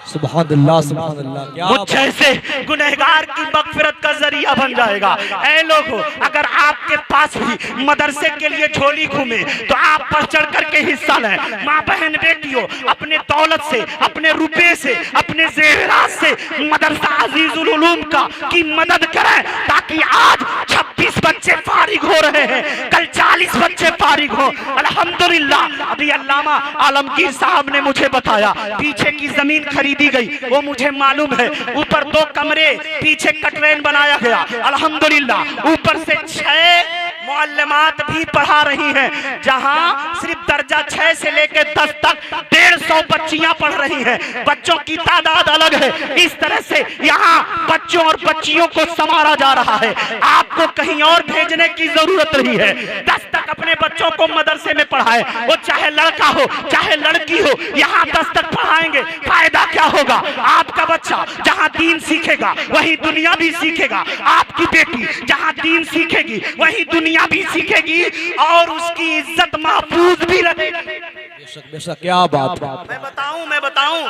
S2: सुभान अल्लाह, सुभान अल्लाह, क्या
S1: मुझ जैसे गुनहगार की मगफिरत का जरिया बन जाएगा। ऐ लोगों, अगर आपके पास भी मदरसे के लिए झोली घूमे तो आप बढ़ चढ़ करके हिस्सा लें। माँ बहन बेटियों, अपने दौलत से, अपने रुपए से, अपने जेवरात से मदरसा अजीजुल उलूम की मदद करें, ताकि आज 26 बच्चे फारिग हो रहे हैं, कल 40 बच्चे फारिग हो। अल्हम्दुलिल्लाह, अभी अल्लामा आलमगीर साहब ने मुझे बताया पीछे की जमीन खरीदी गई, वो मुझे मालूम है। ऊपर 2 कमरे, पीछे कटरेन बनाया गया। अल्हम्दुलिल्लाह, ऊपर से 6 मुअल्लिमात भी पढ़ा रही हैं, जहां सिर्फ दर्जा 6 से लेकर 10 तक 150 बच्चियां पढ़ रही हैं। बच्चों की तादाद अलग है। इस तरह से यहाँ बच्चों और बच्चियों को संवारा जा रहा है। आपको कहीं और भेजने की जरूरत नहीं है। 10 तक अपने बच्चों को मदरसे में पढ़ाए, वो चाहे लड़का हो चाहे लड़की हो, यहाँ 10 तक पढ़ाएंगे। फायदा क्या होगा? आपका बच्चा जहाँ दीन सीखेगा वही दुनिया भी सीखेगा। आपकी बेटी जहाँ दीन सीखेगी वही दुनिया भी सीखेगी और उसकी इज्जत महफूज भी रहेगी।
S2: बेशक बेशक, क्या बात।
S1: मैं बताऊं,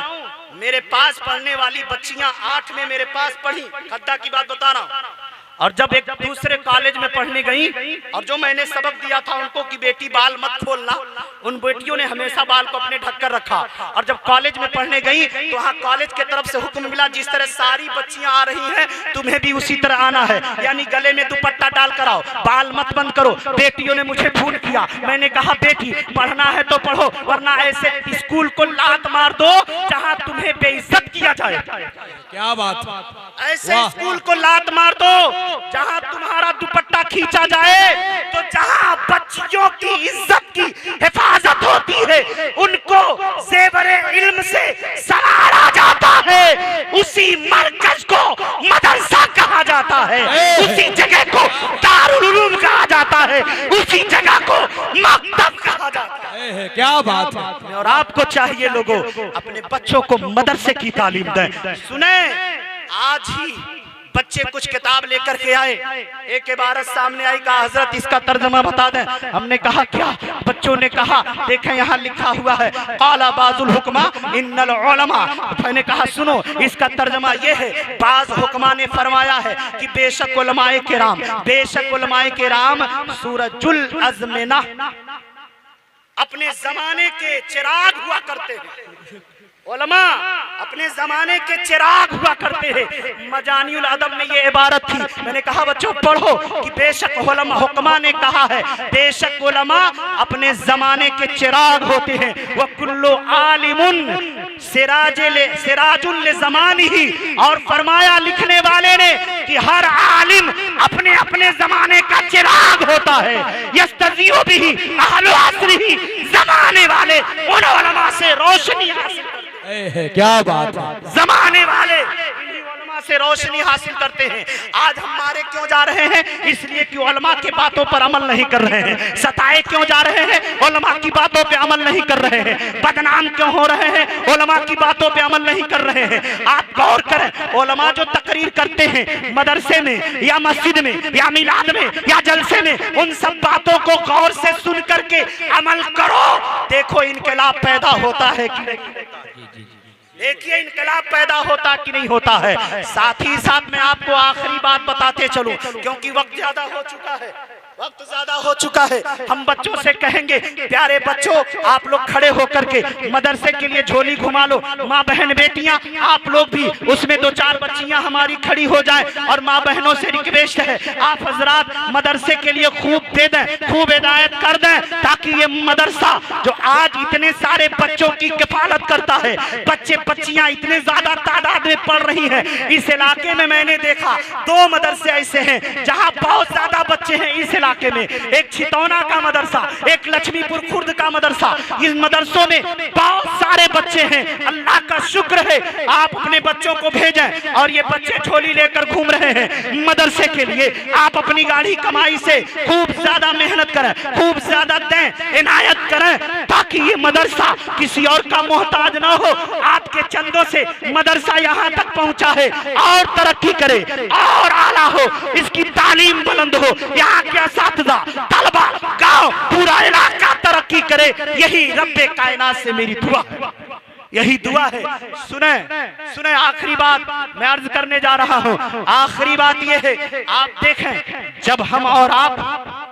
S1: मेरे पास पढ़ने वाली बच्चियां 8 में मेरे पास पढ़ी, खद्दा की बात बता रहा हूं। और जब एक दूसरे कॉलेज में पढ़ने गई और जो मैंने सबक दिया था उनको कि बेटी बाल मत खोलना, उन बेटियों ने हमेशा बाल को अपने ढक कर रखा। और जब कॉलेज में पढ़ने गई तो वहाँ कॉलेज की तरफ से हुक्म मिला, जिस तरह सारी बच्चियां आ रही हैं तुम्हें भी उसी तरह आना है, यानी गले में दुपट्टा डाल कर आओ, बाल मत बंद करो। बेटियों ने मुझे फोन किया, मैंने कहा बेटी पढ़ना है तो पढ़ो, वरना ऐसे स्कूल को लात मार दो जहाँ तुम्हें बेइज्जत किया जाए।
S2: क्या बात,
S1: ऐसे स्कूल को लात मार दो जहां तुम्हारा दुपट्टा खींचा जाए, तो जहां बच्चियों की इज्जत की हिफाजत होती है उनको ज़ेवरे इल्म से सरारा जाता है, उसी मरकज को मदरसा कहा जाता है, उसी जगह को दारुल उलूम कहा जाता है, उसी जगह को मकतब कहा जाता है।
S2: क्या बात।
S1: और आपको चाहिए लोगों अपने बच्चों को मदरसे की तालीम दें। सुने, आज ही बच्चे कुछ किताब लेकर के आए, एक इबारत सामने आई, कहा हजरत इसका तर्जुमा बता दें। हमने कहा क्या? बच्चों ने कहा देखें यहाँ लिखा हुआ है काला बाजुल हुक्मा इन्नल उलमा। मैंने कहा सुनो, इसका तर्जुमा ये है, बाज हुक्मा ने फरमाया है कि बेशक उलमाए किराम, बेशक उलमाए किराम सूरजुल अज़मिना अपने जमाने के चिराग हुआ करते हैं। उलमा अपने जमाने के चिराग हुआ करते हैं। मजानियुल अदब में ये इबारत थी। मैंने कहा बच्चों पढ़ो कि बेशक उलमा, हुक्मा ने कहा है बेशक उलमा अपने जमाने के चिराग होते हैं। वह कुल्लु आलिमुन सिराजुल ज़मानिही, और फरमाया लिखने वाले ने कि हर आलिम अपने अपने जमाने का चिराग होता है। यस्तज़िउ बिही अहलु असरिही, जमाने वाले उन उलमा से रोशनी हासिल करते हैं।
S2: क्या बात,
S1: जमाने वाले से रोशनी हासिल करते हैं। आज हम मारे क्यों जा रहे हैं? इसलिए कि उलमा की बातों पर अमल नहीं कर रहे हैं। सताए क्यों जा रहे हैं? उलमा की बातों पे अमल नहीं कर रहे हैं। बदनाम क्यों हो रहे हैं? उलमा की बातों पे अमल नहीं कर रहे हैं। आप गौर करें, उलमा जो तकरीर करते हैं मदरसे में या मस्जिद में या मिलाद में या जलसे में, उन सब बातों को गौर से सुन करके अमल करो। देखो इनकलाब पैदा होता है कि नहीं? देखिए इनकलाब पैदा होता कि नहीं होता है। साथ ही साथ मैं आपको आखिरी बात बताते चलूं, क्योंकि वक्त ज्यादा हो चुका है, वक्त ज्यादा हो चुका है। हम बच्चों से कहेंगे प्यारे बच्चों, आप लोग खड़े होकर के मदरसे के लिए झोली घुमा लो। माँ बहन बेटियां आप लोग भी उसमें 2-4 बच्चियां हमारी खड़ी हो जाए। और माँ बहनों से रिक्वेस्ट है, आप हजरात मदरसे के लिए खूब दे दें, खूब हिदायत कर दें, ताकि ये मदरसा जो आज इतने सारे बच्चों की किफालत करता है, बच्चे बच्चियां इतने ज्यादा तादाद में पढ़ रही हैं। इस इलाके में मैंने देखा 2 मदरसे ऐसे हैं जहाँ बहुत ज्यादा बच्चे हैं। इस इलाके में एक छितौना का मदरसा, एक लक्ष्मीपुर खुर्द का मदरसा। इन मदरसों में बहुत सारे बच्चे हैं। अल्लाह का शुक्र है आप अपने बच्चों को भेजें। और ये बच्चे झोली लेकर घूम रहे हैं मदरसे के लिए। आप अपनी गाड़ी कमाई से खूब ज्यादा मेहनत करें, खूब ज्यादा दें, इनायत करें, ताकि ये मदरसा किसी और का मोहताज ना हो। आपके चंदों से मदरसा यहाँ तक पहुँचा है और तरक्की करे और आला हो, इसकी तालीम बुलंद हो, यहाँ के असातिज़ा, तलबा, गांव, पूरा इलाका तरक्की करे। यही रब्बे कायनात से मेरी दुआ है। यही दुआ है। सुने सुने, आखिरी बात मैं अर्ज करने जा रहा हूं। आखिरी बात यह है, आप देखें जब हम और आप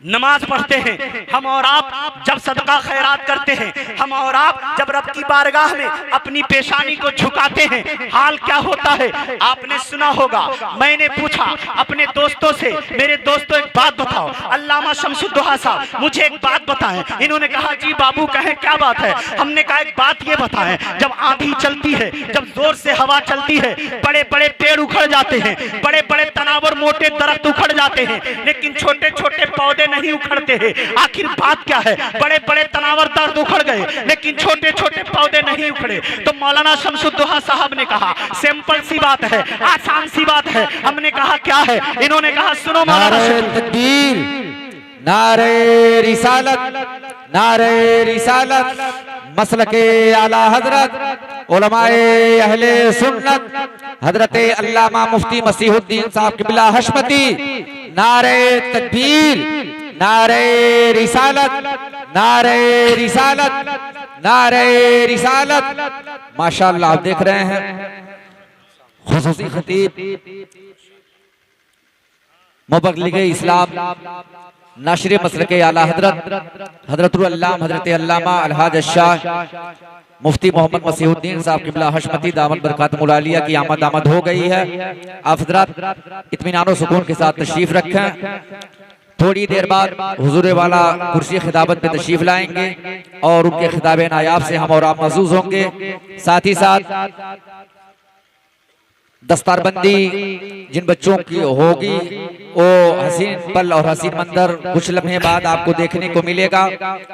S1: नमाज पढ़ते हैं, हम और आप जब सदका खैरात करते हैं, हम और आप जब रब की बारगाह में अपनी पेशानी को झुकाते हैं, हाल क्या होता है आपने सुना होगा। मैंने पूछा अपने दोस्तों से, मेरे दोस्तों एक बात बताओ, अल्लामा शमसुद्दोहा साहब मुझे एक बात बताएं। इन्होंने कहा जी बाबू कहें क्या बात है। हमने कहा एक बात ये बताएं, जब आंधी चलती है, जब जोर से हवा चलती है, बड़े बड़े पेड़ उखड़ जाते हैं, बड़े बड़े तनावर मोटे दरख्त उखड़ जाते हैं, लेकिन छोटे छोटे पौधे नहीं उखड़ते हैं। आखिर बात क्या है? बड़े बड़े तनावर दर्द उखड़ गए लेकिन छोटे छोटे पौधे नहीं उखड़े। तो मौलाना शमसुद्दोहा साहब ने कहा सिंपल सी बात है, आसान सी बात है। हमने कहा क्या है? इन्होंने कहा सुनो मौलाना,
S3: तकबीर, नारे रिसालत, नारे रिसालत, मसलके आला हजरत उलमाए अहले सुन्नत हजरत अल्लामा मुफ्ती मसीहुद्दीन साहब क़िबला हशमती, नारे तकबीर, नारे रिसालत, नारे रिसालत, नारे रिसालत। माशाअल्लाह आप देख रहे हैं खुसूसी खतीब मुबल्लिग़े इस्लाम नाशरे मसलके आला हजरत हजरतुल अल्लामा हजरत अल्लामा अलहाज शाह मुफ्ती मोहम्मद मसीहुद्दीन साहब क़िबला हशमती दामत बरकातुहुल आलिया की आमद हो गई है। आप हजरत इत्मीनान और सुकून के साथ तशरीफ रखें। थोड़ी देर बाद हुजूर वाला कुर्सी खिताबत पे तशरीफ लाएंगे और उनके खिताब नायाब से हम और आप महसूस होंगे। साथ ही साथ दस्तारबंदी जिन बच्चों की होगी वो हसीन पल और हसीन मंजर कुछ लम्हे बाद आपको देखने को मिलेगा।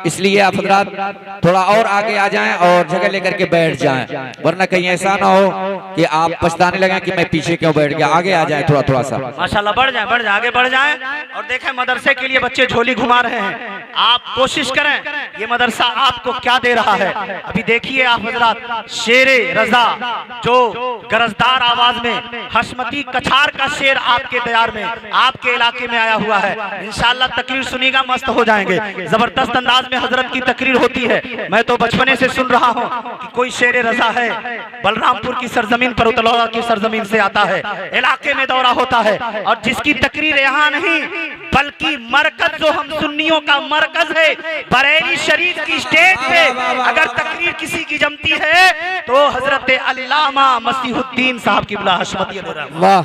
S3: इसलिए आप हजरात थोड़ा और आगे आ जाएं और जगह लेकर के बैठ जाएं, वरना कहीं ऐसा ना हो कि आप पछताने लगे कि मैं पीछे क्यों बैठ गया। आगे आ जाएं थोड़ा थोड़ा सा,
S1: माशाल्लाह बढ़ जाए आगे बढ़ जाएं। और देखें मदरसे के लिए बच्चे झोली घुमा रहे हैं, आप कोशिश करें ये मदरसा आपको क्या दे रहा है। अभी देखिए आप हजरात, शेरे रजा जो गरजदार आवाज में हशमती कछार का शेर आपके तैयार में आपके इलाके में आया हुआ है। इंशाअल्लाह तकरीर सुनिएगा, मस्त हो जाएंगे। जबरदस्त अंदाज में हजरत की तकरीर होती है। मैं तो बचपने से सुन रहा हूँ कि कोई शेर रजा है बलरामपुर की सरजमीन पर, उतलौरा की सरजमीन से आता है, इलाके में दौरा होता है और जिसकी तकरीर यहाँ नहीं बल्कि मरकज जो हम सुन्नियों का मरकज है बरेली शरीफ की स्टेज पे अगर तकरीर किसी की जमती है तो हजरत अल्लामा मसीहुद्दीन साहब क़िबला हशमती।
S3: वाह,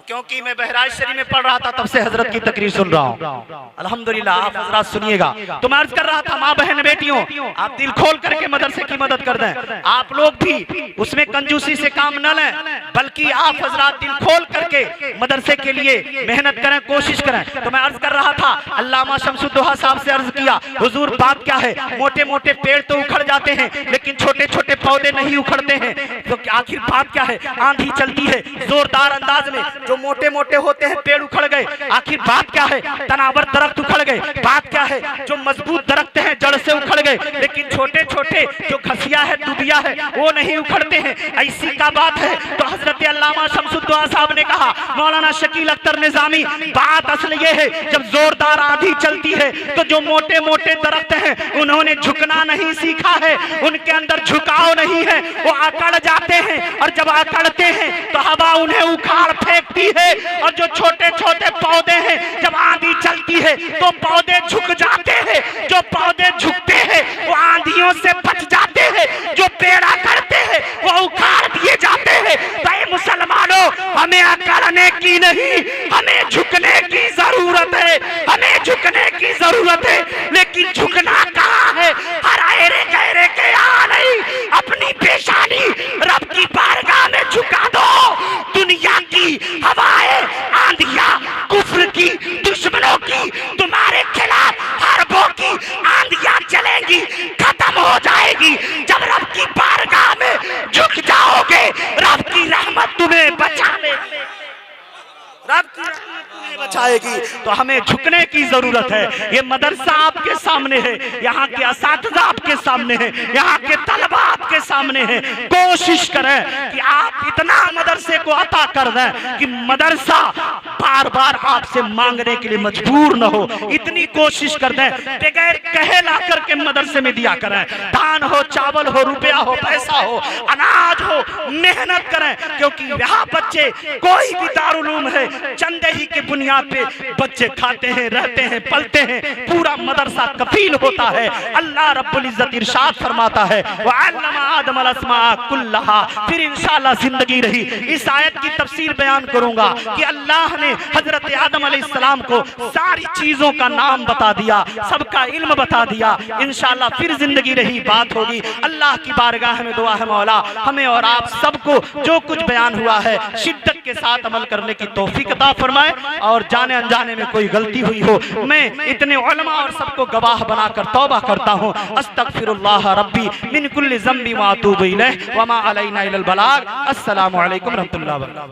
S1: क्योंकि मैं बहराइच शरीफ में पढ़ रहा था तब से हजरत की तकरीर सुन रहा हूँ। अल्हम्दुलिल्लाह आप हजरात सुनिएगा। तो मैं अर्ज कर रहा था माँ बहन बेटियों, आप दिल खोल करके मदरसे की मदद कर दें। आप लोग भी उसमें कंजूसी से काम न लें, बल्कि आप हजरात दिल खोल करके मदरसे के लिए मेहनत करें, कोशिश करें। तो मैं अर्ज कर रहा था अल्लामा शमसुद्दोहा साहब से अर्ज किया, हुजूर बात क्या है? मोटे मोटे पेड़ तो उखड़ जाते हैं लेकिन छोटे छोटे पौधे नहीं उखड़ते हैं, तो आखिर बात क्या है? आंधी चलती है जोरदार अंदाज में, जो मोटे मोटे होते हैं पेड़ उखड़ गए। आखिर बात क्या है? तनावर दरख्त उखड़ गए। बात क्या है? जो मजबूत दरख्त हैं जड़ से उखड़ गए, लेकिन छोटे छोटे जो घसिया है दुबिया है वो नहीं उखड़ते हैं। ऐसी का बात है। तो हजरत अल्लामा शमसुद्दोहा साहब ने कहा, मौलाना शकील अख्तर निजामी, बात असल ये है जब जोरदार आंधी चलती है तो जो मोटे मोटे दरख्त हैं उन्होंने झुकना नहीं सीखा है, उनके अंदर झुकाव नहीं है, वो अकड़ जाते हैं और जब अकड़ते हैं तो हवा उन्हें उखाड़ फेंकती है। और जो छोटे छोटे पौधे हैं जब आंधी चलती है तो पौधे झुक जाते हैं, जो पौधे झुकते हैं वो आंधियों से बच जाते हैं, जो पेड़ा करते हैं वो उखाड़ दिए जाते हैं। भाई मुसलमानों, हमें अकड़ने की नहीं हमें झुकने की जरूरत है, हमें झुकने की जरूरत है। लेकिन झुकना कहाँ है? हराएरे गहरे के यहाँ नहीं, अपनी पेशानी रब की बारगाह में झुका दो। दुनिया की हवाएं आंधियां कुफ्र की दुश्मनों की तुम्हारे खिलाफ हरबों की आंधियां चलेंगी, खत्म हो जाएगी। जब रब की बारगाह में झुक जाओगे रब की रहमत तुम्हें बचा लेगी, रब की रहमत तुम्हें बचाएगी। तो हमें झुकने की जरूरत है। ये मदरसा आपके सामने है, यहाँ के असातिज़ा आपके सामने है, यहाँ के तलबा आपके सामने है। कोशिश करें कि आप इतना मदरसे को अता कर दें कि मदरसा बार बार आपसे मांगने के लिए मजबूर न हो। इतनी कोशिश कर दें, बगैर कहे ला करके मदरसे में दिया करें। दान हो, चावल हो, रुपया हो, पैसा हो, अनाज हो, मेहनत करें, क्योंकि यहाँ बच्चे कोई भी दारुल उलूम है, चंदे ही के बुनियाद पे बच्चे खाते हैं, रहते हैं, पलते हैं, पूरा मदरसा कफील होता है। अल्लाह रब्बुल इज्जत इरशाद फरमाता है वअल्लमा आदम अल अस्मा कुल्लहा। फिर इंशाअल्लाह जिंदगी रही इस आयत की तफसीर बयान करूंगा कि अल्लाह ने हजरत आदम अलैहिस्सलाम को सारी चीजों का नाम बता दिया, सबका इल्म बता दिया। इंशाअल्लाह फिर जिंदगी रही बात होगी। अल्लाह की बारगाह में दुआ है मौला हमें और आप सबको जो कुछ बयान हुआ है शिद्दत के साथ अमल करने की तौफीक अता फरमाए, और जाने अनजाने में कोई गलती हुई हो मैं इतने उलमा और सबको गवाह बनाकर तौबा करता हूँ। अस्तगफिरुल्लाह रब्बी मिन कुल्ली ज़म्बि व अतूबु इलैह व मा अलैना इल्लल बलाग। अस्सलामु अलैकुम रहमतुल्लाहि व बरकातहू।